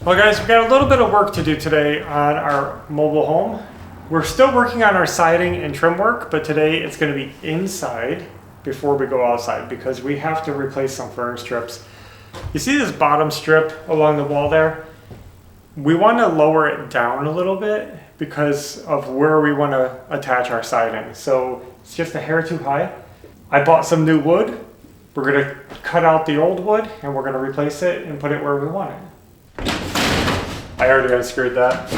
Well guys, we've got a little bit of work to do today on our mobile home. We're still working on our siding and trim work, but today it's going to be inside before we go outside because we have to replace some furring strips. You see this bottom strip along the wall there? We want to lower it down a little bit because of where we want to attach our siding. So it's just a hair too high. I bought some new wood. We're going to cut out the old wood and we're going to replace it and put it where we want it. I already unscrewed that.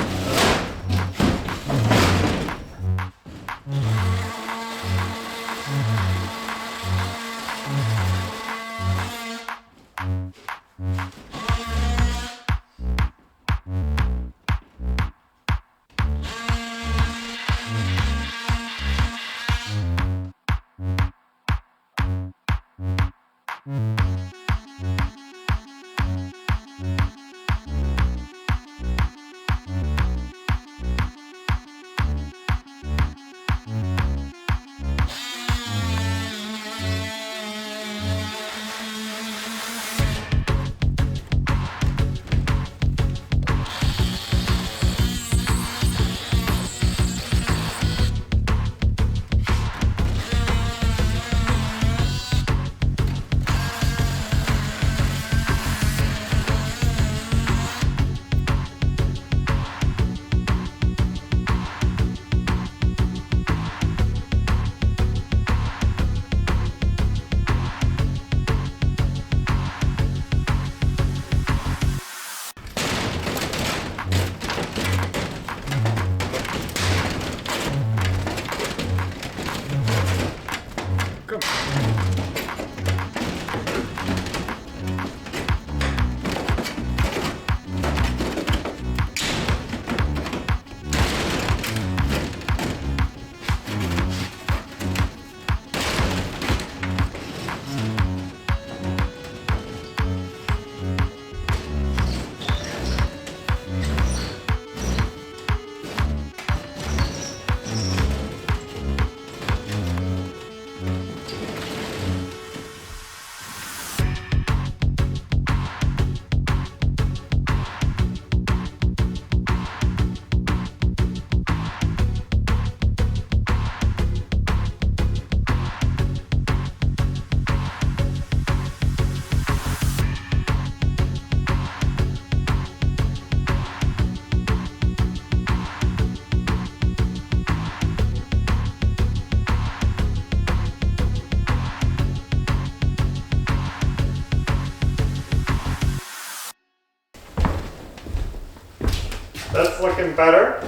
That's looking better.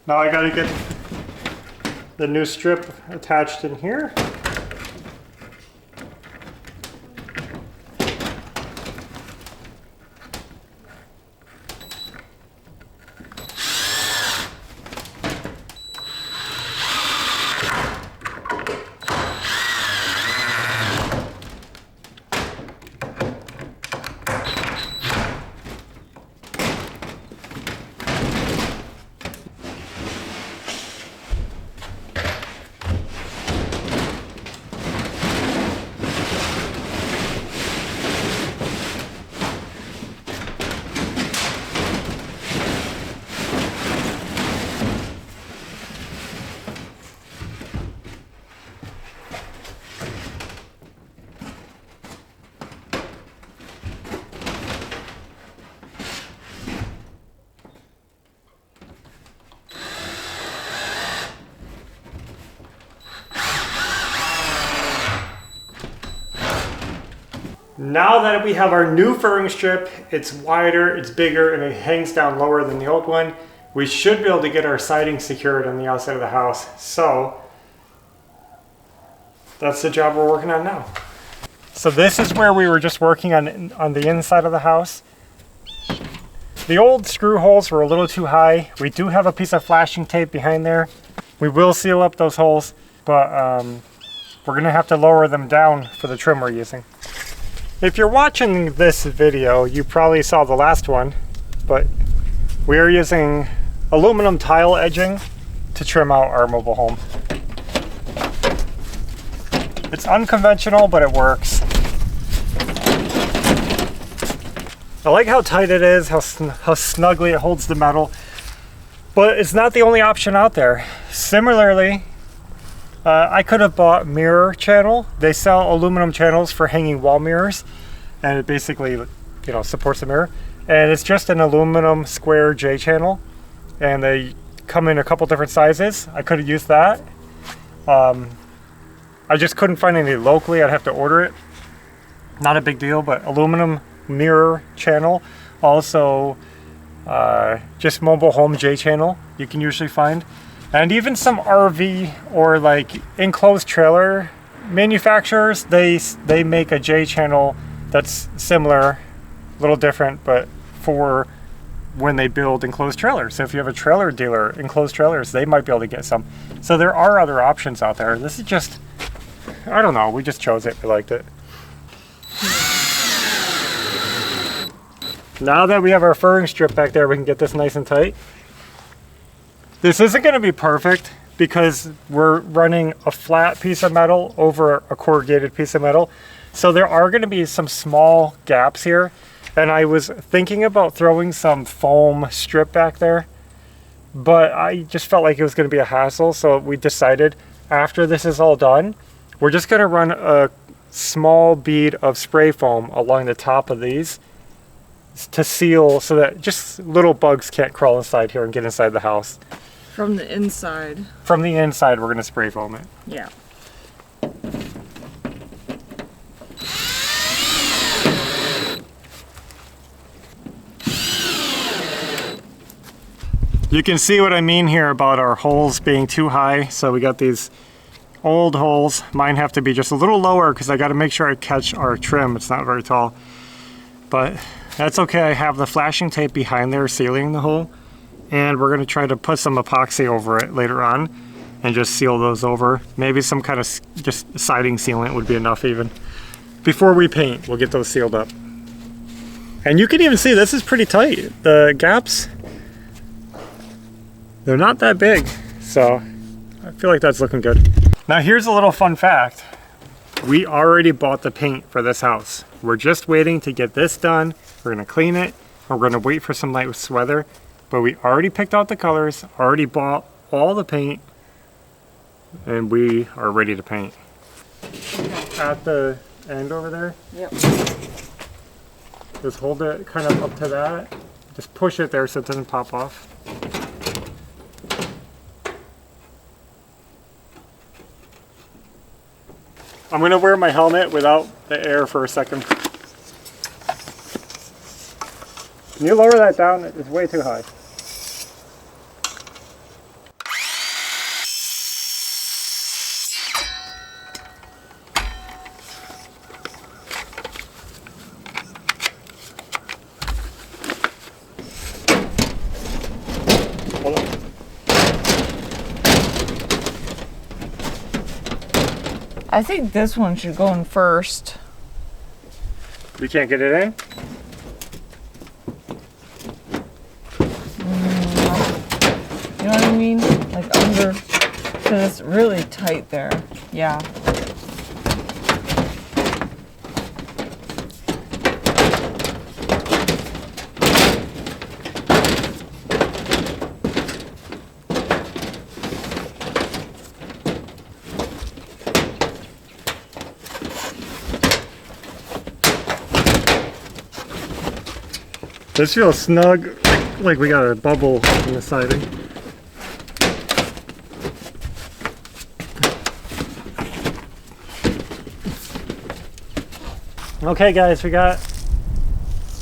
Now I gotta get the new strip attached in here. Now that we have our new furring strip, it's wider, it's bigger, and it hangs down lower than the old one, we should be able to get our siding secured on the outside of the house. So that's the job we're working on now. So this is where we were just working on the inside of the house. The old screw holes were a little too high. We do have a piece of flashing tape behind there. We will seal up those holes, but we're gonna have to lower them down for the trim we're using. If you're watching this video, you probably saw the last one, but we are using aluminum tile edging to trim out our mobile home. It's unconventional, but it works. I like how tight it is, how snugly it holds the metal, but it's not the only option out there. Similarly, I could have bought mirror channel. They sell aluminum channels for hanging wall mirrors, and it basically, you know, supports the mirror. And it's just an aluminum square J channel, and they come in a couple different sizes. I could have used that. I just couldn't find any locally. I'd have to order it. Not a big deal, but aluminum mirror channel. Also, just mobile home J channel you can usually find. And even some RV or like enclosed trailer manufacturers, they make a J channel that's similar, a little different, but for when they build enclosed trailers. So if you have a trailer dealer, enclosed trailers, they might be able to get some. So there are other options out there. This is just, I don't know, we just chose it, we liked it. Now that we have our furring strip back there, we can get this nice and tight. This isn't going to be perfect because we're running a flat piece of metal over a corrugated piece of metal. So there are going to be some small gaps here. And I was thinking about throwing some foam strip back there, but I just felt like it was going to be a hassle. So we decided after this is all done, we're just going to run a small bead of spray foam along the top of these to seal so that just little bugs can't crawl inside here and get inside the house. From the inside. From the inside, we're going to spray foam it. Yeah. You can see what I mean here about our holes being too high. So we got these old holes. Mine have to be just a little lower because I got to make sure I catch our trim. It's not very tall. But that's okay. I have the flashing tape behind there sealing the hole. And we're going to try to put some epoxy over it later on and just seal those over. Maybe some kind of just siding sealant would be enough even. Before we paint, we'll get those sealed up. And you can even see this is pretty tight. The gaps, they're not that big. So I feel like that's looking good. Now here's a little fun fact. We already bought the paint for this house. We're just waiting to get this done. We're going to clean it. We're going to wait for some nice weather. But we already picked out the colors, already bought all the paint, and we are ready to paint. At the end over there? Yep. Just hold it kind of up to that. Just push it there so it doesn't pop off. I'm going to wear my helmet without the air for a second. Can you lower that down? It's way too high. I think this one should go in first. We can't get it in? You know what I mean? Like under, because it's really tight there. Yeah. This feels snug, like we got a bubble in the siding. Okay guys, we got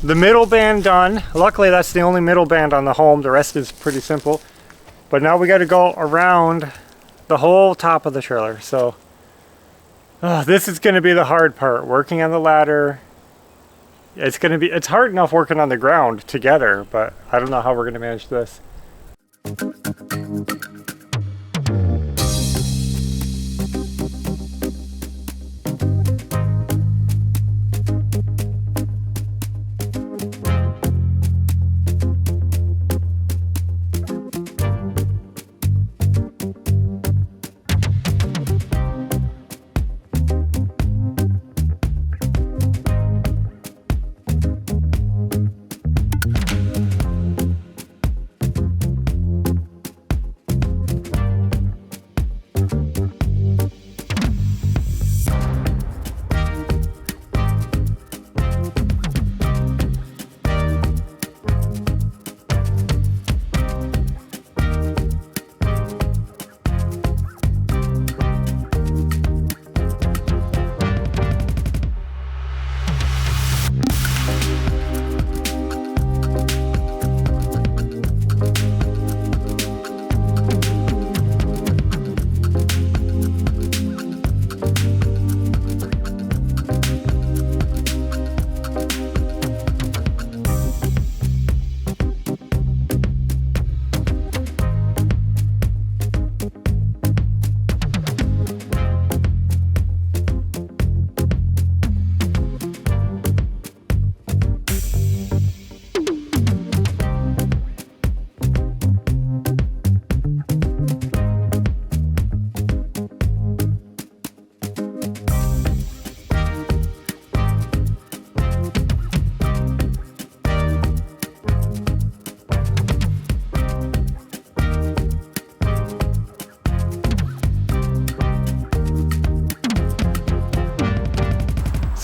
the middle band done. Luckily that's the only middle band on the home, the rest is pretty simple. But now we got to go around the whole top of the trailer. So this is going to be the hard part, working on the ladder. It's hard enough working on the ground together, but I don't know how we're going to manage this.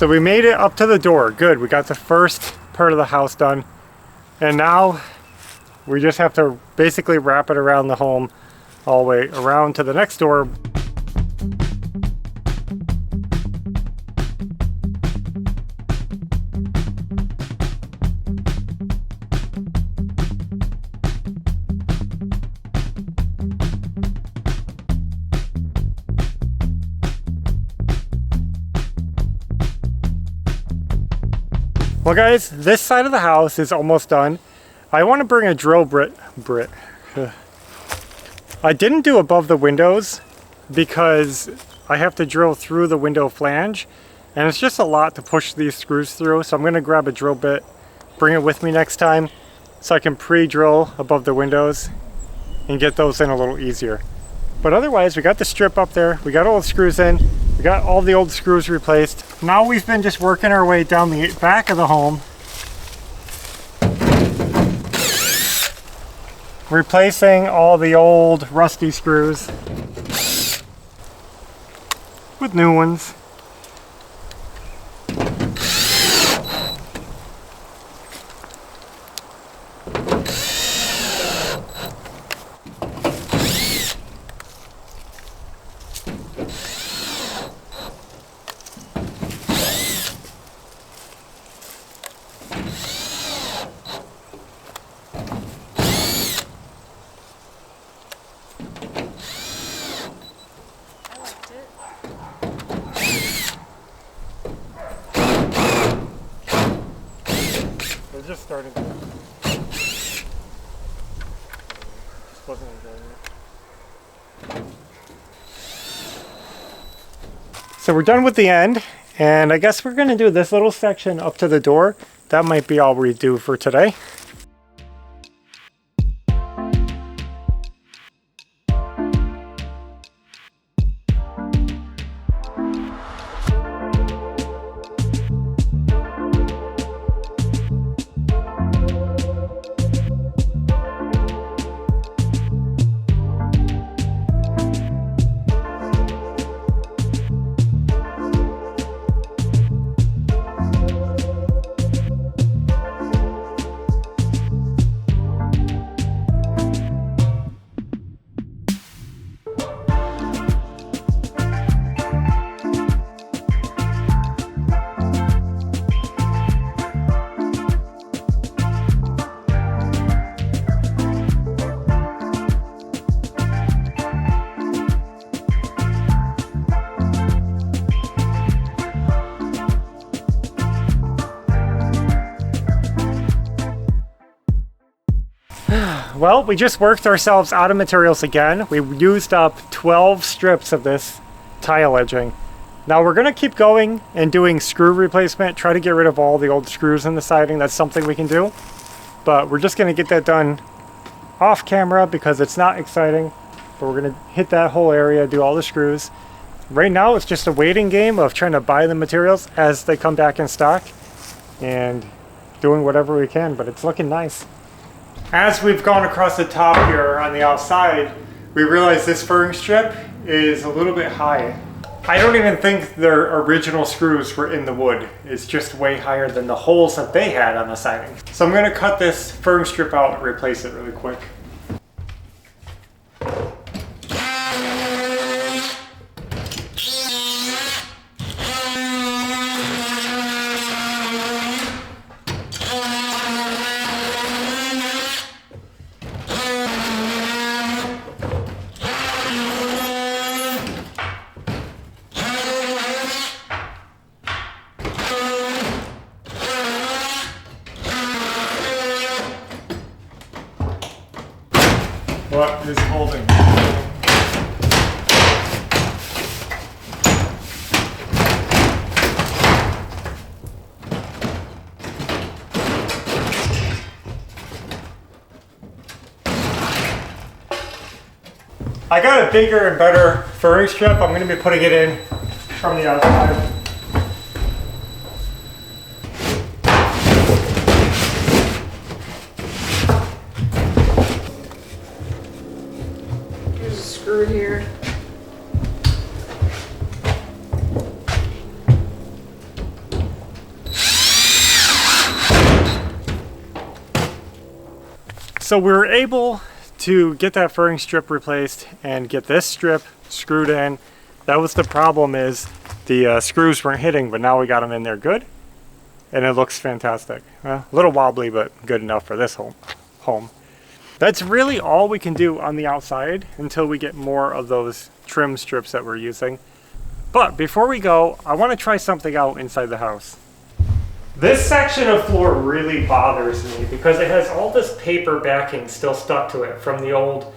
So we made it up to the door. Good, we got the first part of the house done. And now we just have to basically wrap it around the home all the way around to the next door. Well guys, this side of the house is almost done. I want to bring a drill bit. I didn't do above the windows because I have to drill through the window flange and it's just a lot to push these screws through, so I'm going to grab a drill bit, bring it with me next time so I can pre-drill above the windows and get those in a little easier. But otherwise, we got the strip up there, we got all the screws in, we got all the old screws replaced. Now we've been just working our way down the back of the home, replacing all the old rusty screws with new ones. Just started. Just wasn't enjoying it. So we're done with the end, and I guess we're gonna do this little section up to the door. That might be all we do for today. Well, we just worked ourselves out of materials again. We used up 12 strips of this tile edging. Now we're gonna keep going and doing screw replacement, try to get rid of all the old screws in the siding. That's something we can do. But we're just gonna get that done off camera because it's not exciting. But we're gonna hit that whole area, do all the screws. Right now it's just a waiting game of trying to buy the materials as they come back in stock and doing whatever we can, but it's looking nice. As we've gone across the top here on the outside, we realize this furring strip is a little bit high. I don't even think their original screws were in the wood. It's just way higher than the holes that they had on the siding. So I'm gonna cut this furring strip out and replace it really quick. What is holding? I got a bigger and better furring strip. I'm going to be putting it in from the outside. There's a screw here. So we were able to get that furring strip replaced and get this strip screwed in. That was the problem, is the screws weren't hitting, but now we got them in there good. And it looks fantastic. A little wobbly, but good enough for this home. That's really all we can do on the outside until we get more of those trim strips that we're using. But before we go, I want to try something out inside the house. This section of floor really bothers me because it has all this paper backing still stuck to it from the old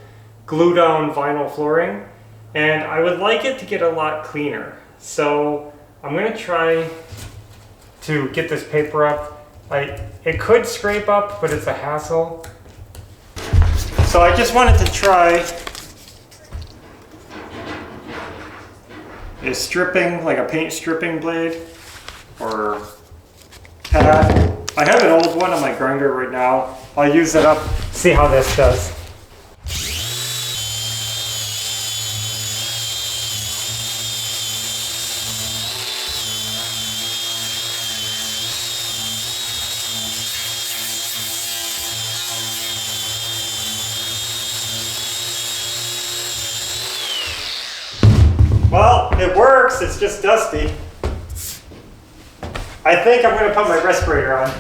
glue down vinyl flooring. And I would like it to get a lot cleaner. So I'm going to try to get this paper up. It could scrape up, but it's a hassle. So I just wanted to try is stripping, like a paint stripping blade or pad. I have an old one on my grinder right now. I'll use it up, see how this does. Well, it works, it's just dusty. I think I'm going to put my respirator on.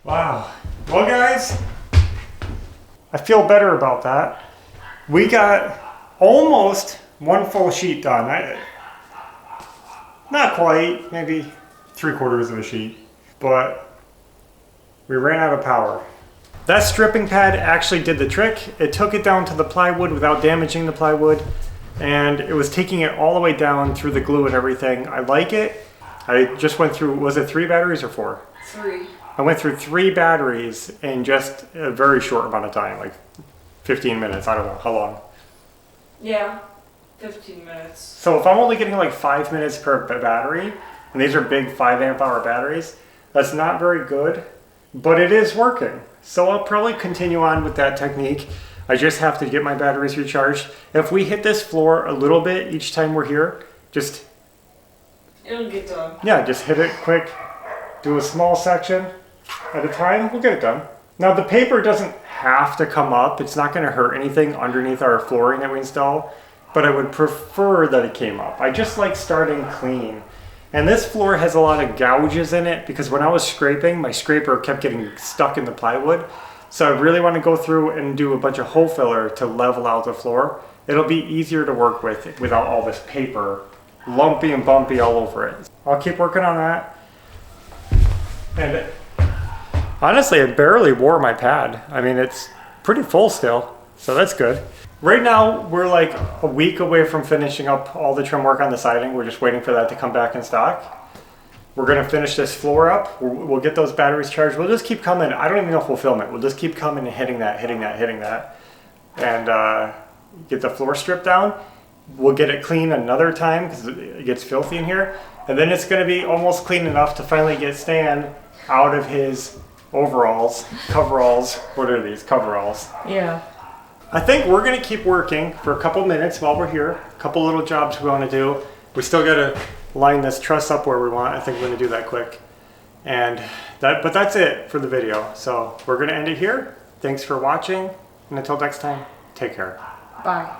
Wow. Well, guys, I feel better about that. We got almost one full sheet done. Not quite, maybe 3/4 of a sheet, but we ran out of power. That stripping pad actually did the trick. It took it down to the plywood without damaging the plywood, and it was taking it all the way down through the glue and everything. I like it. I just went through, was it 3 batteries or 4? 3. I went through 3 batteries in just a very short amount of time, like 15 minutes, I don't know, how long? Yeah, 15 minutes. So if I'm only getting like 5 minutes per battery, and these are big 5 amp hour batteries, that's not very good, but it is working. So I'll probably continue on with that technique. I just have to get my batteries recharged. If we hit this floor a little bit each time we're here, just... It'll get done. Yeah, just hit it quick, do a small section at a time, we'll get it done. Now the paper doesn't have to come up. It's not going to hurt anything underneath our flooring that we install, but I would prefer that it came up. I just like starting clean. And this floor has a lot of gouges in it because when I was scraping, my scraper kept getting stuck in the plywood. So I really want to go through and do a bunch of hole filler to level out the floor. It'll be easier to work with without all this paper lumpy and bumpy all over it. I'll keep working on that. And honestly, it barely wore my pad. I mean, it's pretty full still, so that's good. Right now, we're like a week away from finishing up all the trim work on the siding. We're just waiting for that to come back in stock. We're gonna finish this floor up. We'll get those batteries charged. We'll just keep coming. I don't even know if we'll film it. We'll just keep coming and hitting that, and get the floor stripped down. We'll get it clean another time because it gets filthy in here. And then it's gonna be almost clean enough to finally get Stan out of his coveralls. What are these, coveralls? Yeah. I think we're gonna keep working for a couple minutes while we're here. A couple little jobs we wanna do. We still gotta line this truss up where we want. I think we're gonna do that quick. But that's it for the video. So we're gonna end it here. Thanks for watching, and until next time, take care. Bye.